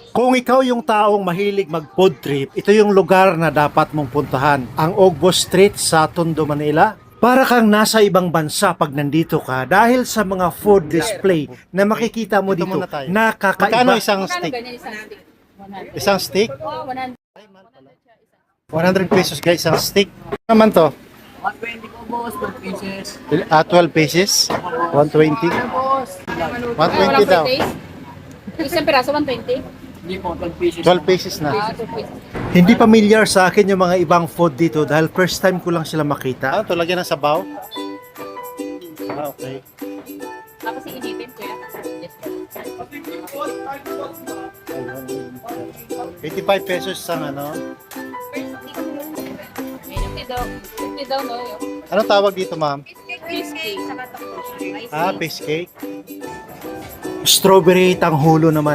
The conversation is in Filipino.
Kung ikaw yung taong mahilig mag-food trip, ito yung lugar na dapat mong puntahan. Ang Ogbo Street sa Tondo, Manila. Para kang nasa ibang bansa pag nandito ka dahil sa mga food display na makikita mo dito. Nakakaiba. Magkano isang Magkano steak? ganyan isang stick? 100. Isang steak? Oo, 100. 100 pesos guys, isang steak. Ano naman to? 120 po boss, 12 pieces. 12 pieces? 120? Boss, 120 daw. Isang piraso, 120. hindi po, 12 pieces. 12 pieces na. Ah, 2 pesos. Hindi familiar sa akin yung mga ibang food dito dahil first time ko lang sila makita. Ano to, lagyan ng sabaw? Ah, okay. Tapos iinipin ko yan. Yes, sir. 85 pesos isang ano. May 50 daw. 50 daw, no? Ano tawag dito, ma'am? Cheesecake. Saka Ah, fish cake. Strawberry tanghulo naman.